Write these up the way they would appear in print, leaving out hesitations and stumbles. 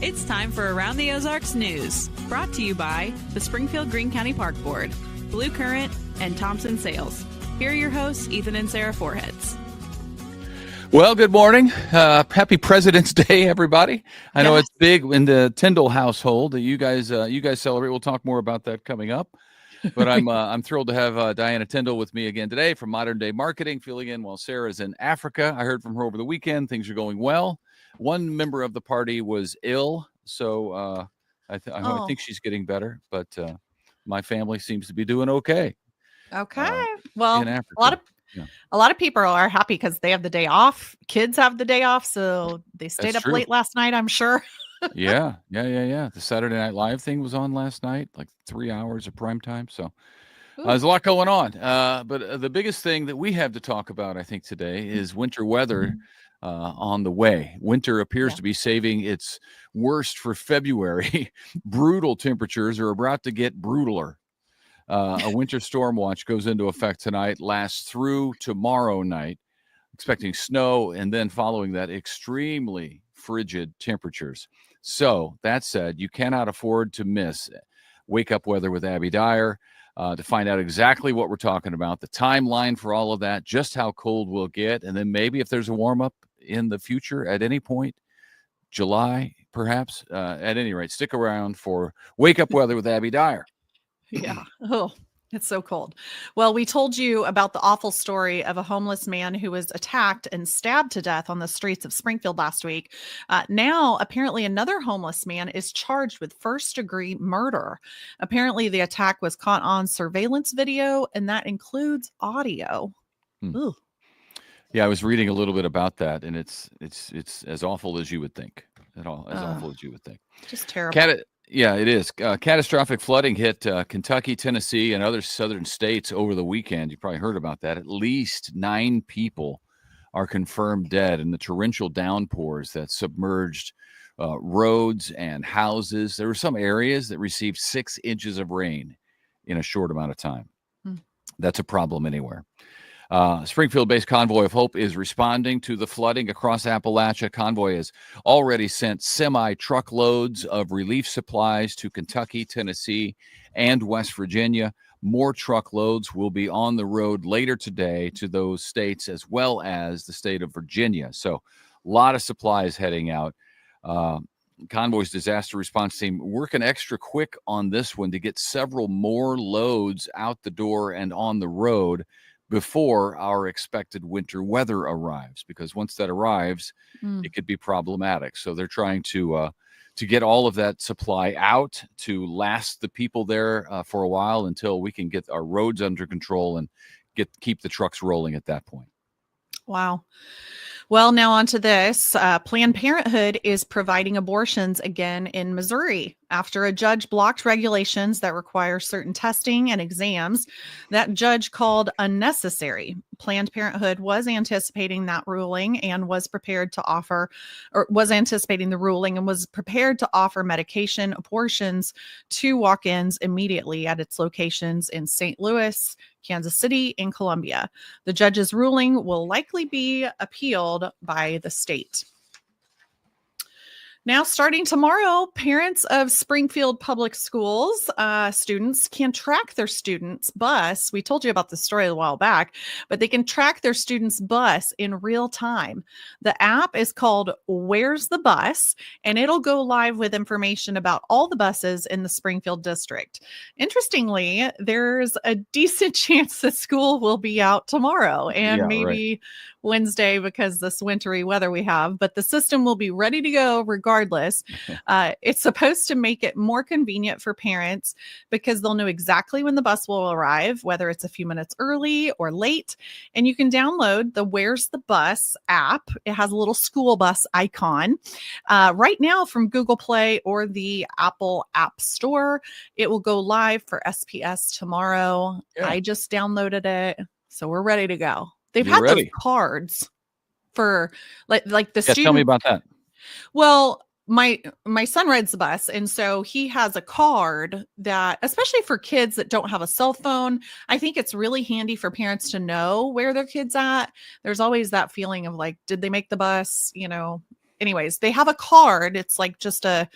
It's time for Around the Ozarks News, brought to you by the Springfield Greene County Park Board, Blue Current, and Thompson Sales. Here are your hosts, Ethan and Sarah Foreheads. Well, good morning. Happy President's Day, everybody. I know it's big in the Tyndall household. You guys celebrate. We'll talk more about that coming up. But I'm thrilled to have Diana Tyndall with me again today from Modern Day Marketing, filling in while Sarah's in Africa. I heard from her over the weekend. Things are going well. One member of the party was ill, so I think she's getting better. But my family seems to be doing okay. Okay. Well, in Africa. A lot of people are happy because they have the day off. Kids have the day off, so they stayed up late last night, I'm sure. Yeah. The Saturday Night Live thing was on last night, like 3 hours of prime time. So there's a lot going on. But the biggest thing that we have to talk about, I think, today is winter weather on the way. Winter appears to be saving its worst for February. Brutal temperatures are about to get brutaler. A winter storm watch goes into effect tonight, lasts through tomorrow night, expecting snow, and then following that, extremely frigid temperatures. So that said, you cannot afford to miss Wake Up Weather with Abby Dyer to find out exactly what we're talking about, the timeline for all of that, just how cold we'll get, and then maybe if there's a warm up in the future at any point, July perhaps. At any rate, stick around for Wake Up Weather with Abby Dyer. Yeah. Oh, it's so cold. Well, we told you about the awful story of a homeless man who was attacked and stabbed to death on the streets of Springfield last week. Now, apparently, another homeless man is charged with first-degree murder. Apparently, the attack was caught on surveillance video, and that includes audio. Ooh. Yeah, I was reading a little bit about that, and it's as awful as you would think. Awful as you would think. Just terrible. Yeah, it is. Catastrophic flooding hit Kentucky, Tennessee, and other southern states over the weekend. You probably heard about that. At least 9 people are confirmed dead in the torrential downpours that submerged roads and houses. There were some areas that received 6 inches of rain in a short amount of time. That's a problem anywhere. Springfield-based Convoy of Hope is responding to the flooding across Appalachia. Convoy has already sent semi-truckloads of relief supplies to Kentucky, Tennessee, and West Virginia. More truckloads will be on the road later today to those states as well as the state of Virginia. So a lot of supplies heading out. Convoy's disaster response team working extra quick on this one to get several more loads out the door and on the road before our expected winter weather arrives, because once that arrives, it could be problematic. So they're trying to get all of that supply out to last the people there for a while until we can get our roads under control and keep the trucks rolling at that point. Wow. Well, now on to this. Planned Parenthood is providing abortions again in Missouri after a judge blocked regulations that require certain testing and exams that judge called unnecessary. Planned Parenthood was anticipating that ruling and was prepared to offer, or was anticipating the ruling and was prepared to offer medication abortions to walk-ins immediately at its locations in St. Louis, Kansas City, and Columbia. The judge's ruling will likely be appealed by the state. Now, starting tomorrow, parents of Springfield Public Schools students can track their students' bus. We told you about this story a while back, but they can track their students' bus in real time. The app is called Where's the Bus, and it'll go live with information about all the buses in the Springfield district. Interestingly, there's a decent chance that school will be out tomorrow and maybe Wednesday because this wintry weather we have, but the system will be ready to go regardless. It's supposed to make it more convenient for parents because they'll know exactly when the bus will arrive, whether it's a few minutes early or late. And you can download the Where's the Bus app. It has a little school bus icon right now from Google Play or the Apple App Store. It will go live for SPS tomorrow. Yeah. I just downloaded it, so we're ready to go. They've had those cards for like the student. Tell me about that. Well, my son rides the bus, and so he has a card that, especially for kids that don't have a cell phone, I think it's really handy for parents to know where their kid's at. There's always that feeling of like, did they make the bus? You know, anyways, they have a card. It's like just a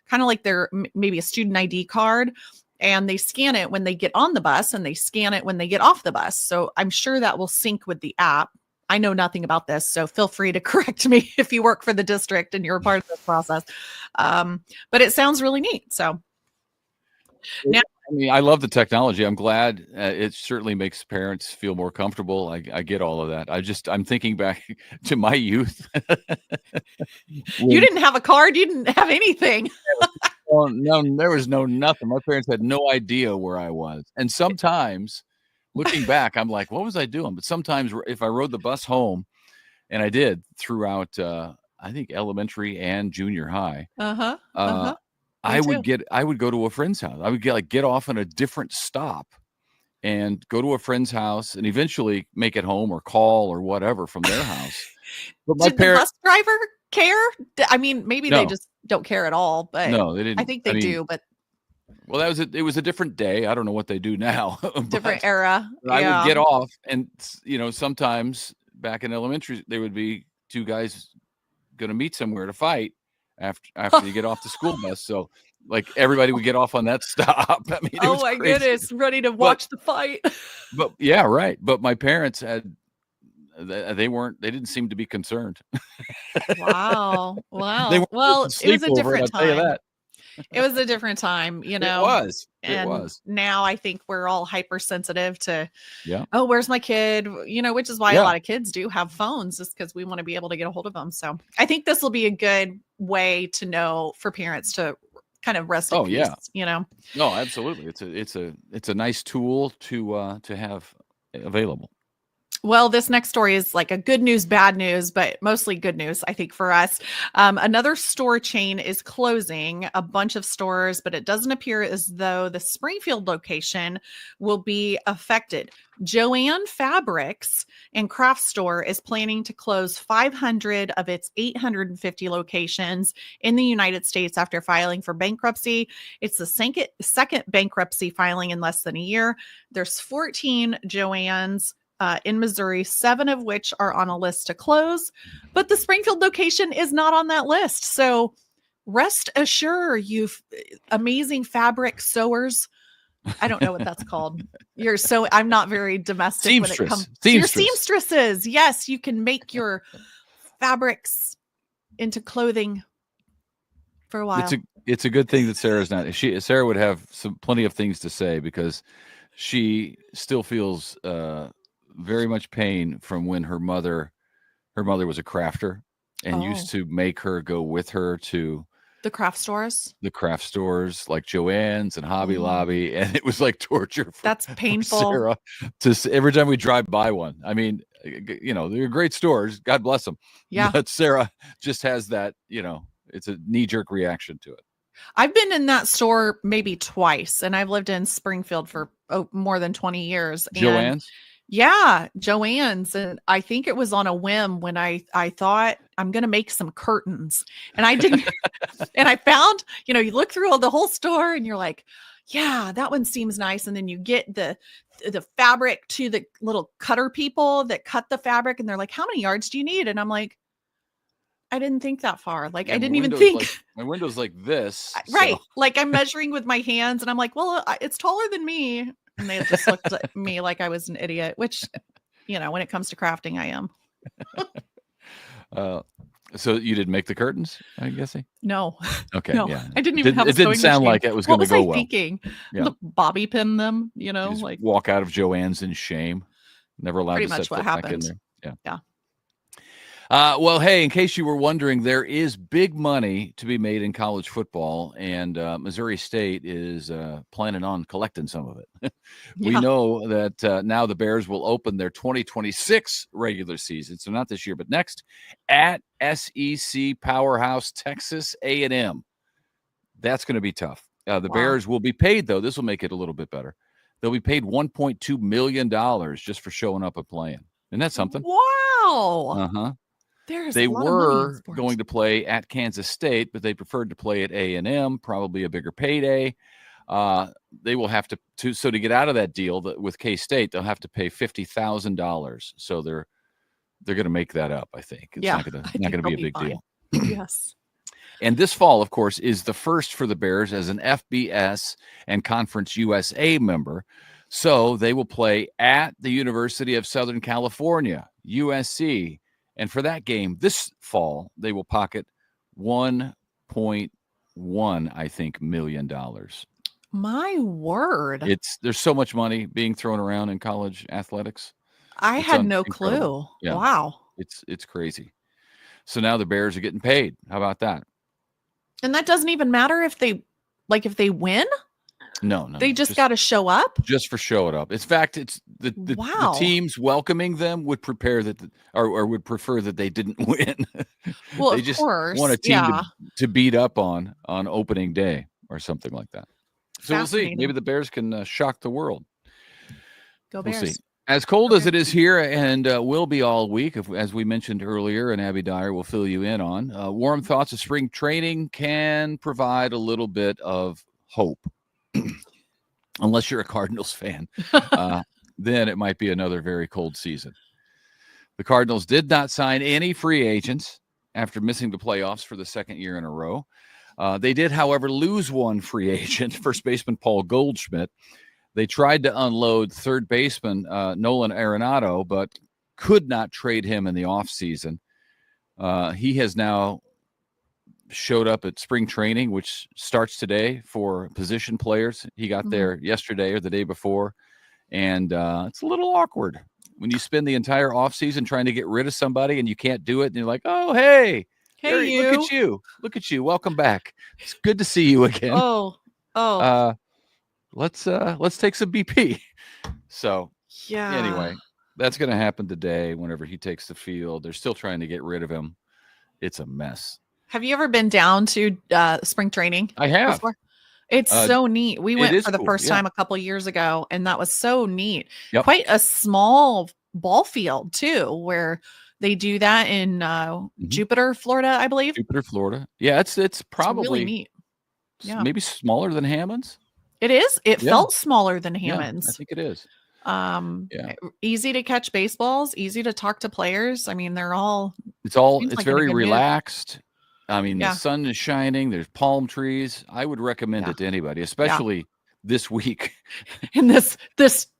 kind of like their maybe a student ID card. And they scan it when they get on the bus and they scan it when they get off the bus. So I'm sure that will sync with the app. I know nothing about this, so feel free to correct me if you work for the district and you're a part of this process. But it sounds really neat. So now, I mean, I love the technology. I'm glad it certainly makes parents feel more comfortable. I get all of that. I'm thinking back to my youth. You didn't have a card. You didn't have anything. Well, no, there was nothing. My parents had no idea where I was. And sometimes looking back, I'm like, what was I doing? But sometimes if I rode the bus home, and I did throughout, I think elementary and junior high, I would go to a friend's house. I would get off on a different stop and go to a friend's house and eventually make it home or call or whatever from their house. But my Did the bus driver care? I mean, maybe they just don't care at all, but no, they didn't. I think they do, but well, it was a different day. I don't know what they do now. Different era. I would get off, and sometimes back in elementary, there would be two guys going to meet somewhere to fight after you get off the school bus. So like everybody would get off on that stop. I mean, oh my goodness, ready to watch the fight. But yeah, right. But my parents they didn't seem to be concerned. Wow. Well, it was a different time. I'll tell you that. It was a different time, It was. Now I think we're all hypersensitive to, yeah. Oh, where's my kid? Which is why a lot of kids do have phones, just because we want to be able to get a hold of them. So I think this will be a good way to know for parents to kind of rest in peace, No, absolutely. It's a nice tool to have available. Well, this next story is like a good news, bad news, but mostly good news, I think, for us. Another store chain is closing, a bunch of stores, but it doesn't appear as though the Springfield location will be affected. Joann Fabrics and Craft Store is planning to close 500 of its 850 locations in the United States after filing for bankruptcy. It's the second bankruptcy filing in less than a year. There's 14 Joann's in Missouri, 7 of which are on a list to close, but the Springfield location is not on that list. So rest assured, you amazing fabric sewers. I don't know what that's called. I'm not very domestic when it comes to your seamstresses. Yes, you can make your fabrics into clothing for a while. It's a good thing that Sarah's not. Sarah would have plenty of things to say because she still feels very much pain from when her mother was a crafter and used to make her go with her to the craft stores like Joann's and Hobby Lobby, and it was like torture. That's painful. For Sarah every time we drive by one. I mean, they're great stores. God bless them. Yeah. But Sarah just has that. It's a knee-jerk reaction to it. I've been in that store maybe twice, and I've lived in Springfield for more than 20 years. Joann's. Yeah, Joann's. And I think it was on a whim when I thought I'm going to make some curtains, and I didn't. And I found, you look through the whole store and you're like, yeah, that one seems nice. And then you get the fabric to the little cutter people that cut the fabric. And they're like, how many yards do you need? And I'm like, I didn't think that far. Like, I didn't even think. My window's like this. Right. So. Like I'm measuring with my hands and I'm like, well, it's taller than me. And they just looked at me like I was an idiot, which, when it comes to crafting, I am. So you didn't make the curtains, I'm guessing? No. Okay. No, yeah. I didn't even have. It didn't sound like it was going to go well. What was I thinking? Yeah. Bobby pin them, like walk out of Joann's in shame. Never allowed to set foot back in there. Yeah. Yeah. Well, hey, in case you were wondering, there is big money to be made in college football, and Missouri State is planning on collecting some of it. We know that now the Bears will open their 2026 regular season, so not this year, but next, at SEC powerhouse Texas A&M. That's going to be tough. The Bears will be paid, though. This will make it a little bit better. They'll be paid $1.2 million just for showing up and playing. Isn't that something? Wow. Uh-huh. They were going to play at Kansas State, but they preferred to play at A&M, probably a bigger payday. They will have to get out of that deal with K-State, they'll have to pay $50,000. So they're going to make that up, I think. It's not going to be a big deal. Yes. And this fall, of course, is the first for the Bears as an FBS and Conference USA member. So they will play at the University of Southern California, USC. And for that game this fall, they will pocket $1.1, I think, million. My word. There's so much money being thrown around in college athletics. I had no clue. Yeah. Wow. It's crazy. So now the Bears are getting paid. How about that? And that doesn't even matter if they win? No. They just got to show up? Just for showing up. In fact, it's the teams welcoming them would prepare that or would prefer that they didn't win. Well, they of just course. want a team to beat up on opening day or something like that. So we'll see. Maybe the Bears can shock the world. Go Bears. We'll see. As cold as it is here and will be all week, as we mentioned earlier, and Abby Dyer will fill you in on, warm thoughts of spring training can provide a little bit of hope. Unless you're a Cardinals fan, then it might be another very cold season. The Cardinals did not sign any free agents after missing the playoffs for the second year in a row. They did, however, lose one free agent, first baseman Paul Goldschmidt. They tried to unload third baseman Nolan Arenado, but could not trade him in the offseason. He has now showed up at spring training, which starts today for position players. He got there yesterday or the day before, and it's a little awkward when you spend the entire offseason trying to get rid of somebody and you can't do it, and you're like, oh, hey, look at you. Welcome back. It's good to see you again. Let's take some BP. So anyway, that's going to happen today whenever he takes the field. They're still trying to get rid of him. It's a mess. Have you ever been down to spring training? I have. Before? It's so neat. We went for the first time a couple years ago, and that was so neat. Yep. Quite a small ball field too, where they do that in Jupiter, Florida, I believe. Jupiter, Florida. Yeah, it's probably really neat. Yeah. Maybe smaller than Hammond's. It is. It felt smaller than Hammond's. Yeah, I think it is. Easy to catch baseballs, easy to talk to players. I mean, it's like very relaxed. I mean, the sun is shining. There's palm trees. I would recommend it to anybody, especially this week. In this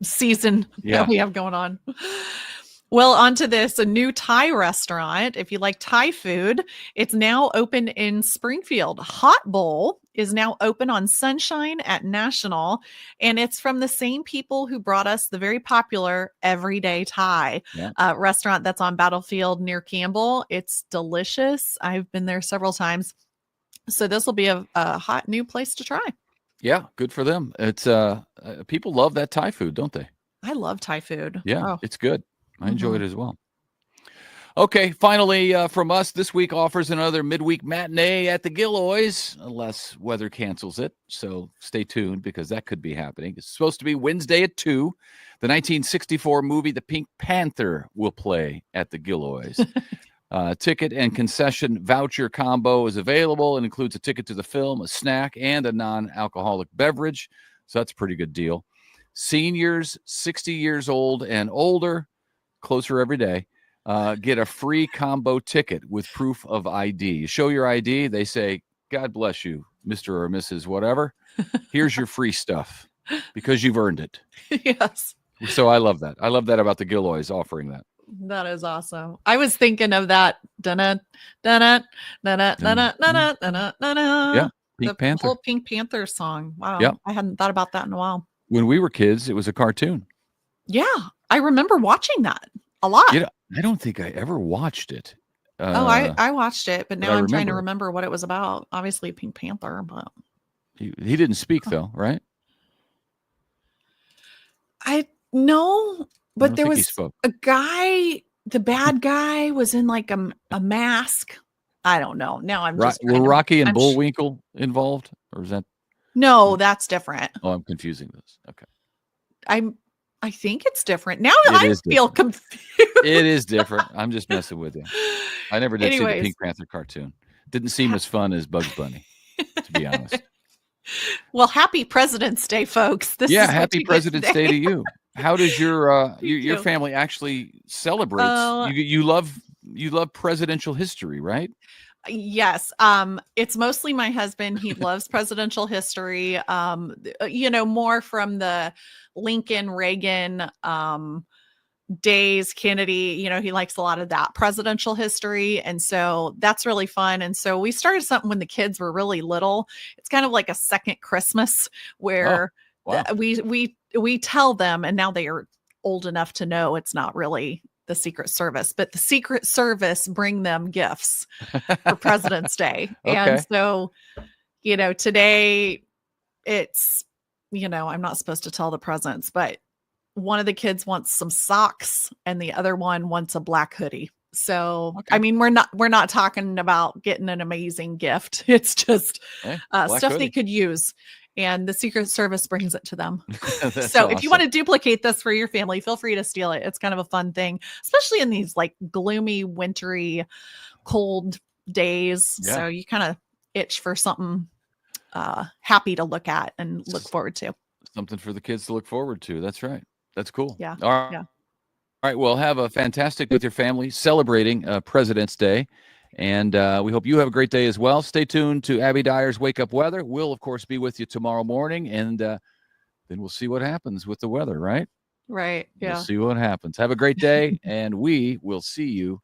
season that we have going on. Well, onto this, a new Thai restaurant. If you like Thai food, it's now open in Springfield. Hot Bowl is now open on Sunshine at National, and it's from the same people who brought us the very popular Everyday Thai restaurant that's on Battlefield near Campbell. It's delicious. I've been there several times. So this will be a hot new place to try. Yeah, good for them. It's people love that Thai food, don't they? I love Thai food. Yeah, it's good. I enjoy it as well. Okay, finally from us, this week offers another midweek matinee at the Gilloys, unless weather cancels it. So stay tuned because that could be happening. It's supposed to be Wednesday at 2. The 1964 movie The Pink Panther will play at the Gilloys. Ticket and concession voucher combo is available and includes a ticket to the film, a snack, and a non-alcoholic beverage. So that's a pretty good deal. Seniors 60 years old and older, closer every day, get a free combo ticket with proof of ID. You show your ID, they say, God bless you, Mr. or Mrs. whatever. Here's your free stuff because you've earned it. Yes. So I love that. I love that about the Gilloys offering that. That is awesome. I was thinking of that. Yeah, Pink Panther. Whole Pink Panther song. Wow. Yep. I hadn't thought about that in a while. When we were kids, it was a cartoon. Yeah. I remember watching that a lot. I don't think I ever watched it. I watched it, but now I'm trying to remember what it was about. Obviously Pink Panther, but he didn't speak though, right? I know, but there was a guy, the bad guy was in like a mask. I don't know. Now I'm just were Rocky and Bullwinkle involved, or is that? No, that's different. Oh, I'm confusing this. Okay. I think it's different. Now I feel confused. It is different. I'm just messing with you. I never did see the Pink Panther cartoon. Didn't seem as fun as Bugs Bunny, to be honest. Well, happy President's Day, folks. Happy President's Day to you. How does your family actually celebrate? You love presidential history, right? Yes. It's mostly my husband. He loves presidential history. More from the Lincoln, Reagan, days, Kennedy, he likes a lot of that presidential history. And so that's really fun. And so we started something when the kids were really little. It's kind of like a second Christmas where wow. we tell them, and now they are old enough to know it's not really the Secret Service, but the Secret Service bring them gifts for President's Day. Okay. And so, today it's, I'm not supposed to tell the presidents, but one of the kids wants some socks and the other one wants a black hoodie. So, Okay. I mean, we're not talking about getting an amazing gift. It's just stuff hoodie. they could use. And the Secret Service brings it to them. So awesome. if you want to duplicate this for your family, feel free to steal it. It's kind of a fun thing, especially in these like gloomy, wintry, cold days. Yeah. So you kind of itch for something happy to look at and look forward to. Something for the kids to look forward to. That's right. That's cool. Yeah. All right. Yeah. All right. Well, have a fantastic with your family celebrating President's Day. And we hope you have a great day as well. Stay tuned to Abby Dyer's Wake Up Weather. We'll, of course, be with you tomorrow morning. And then we'll see what happens with the weather, right? Right. Yeah. We'll see what happens. Have a great day. And we will see you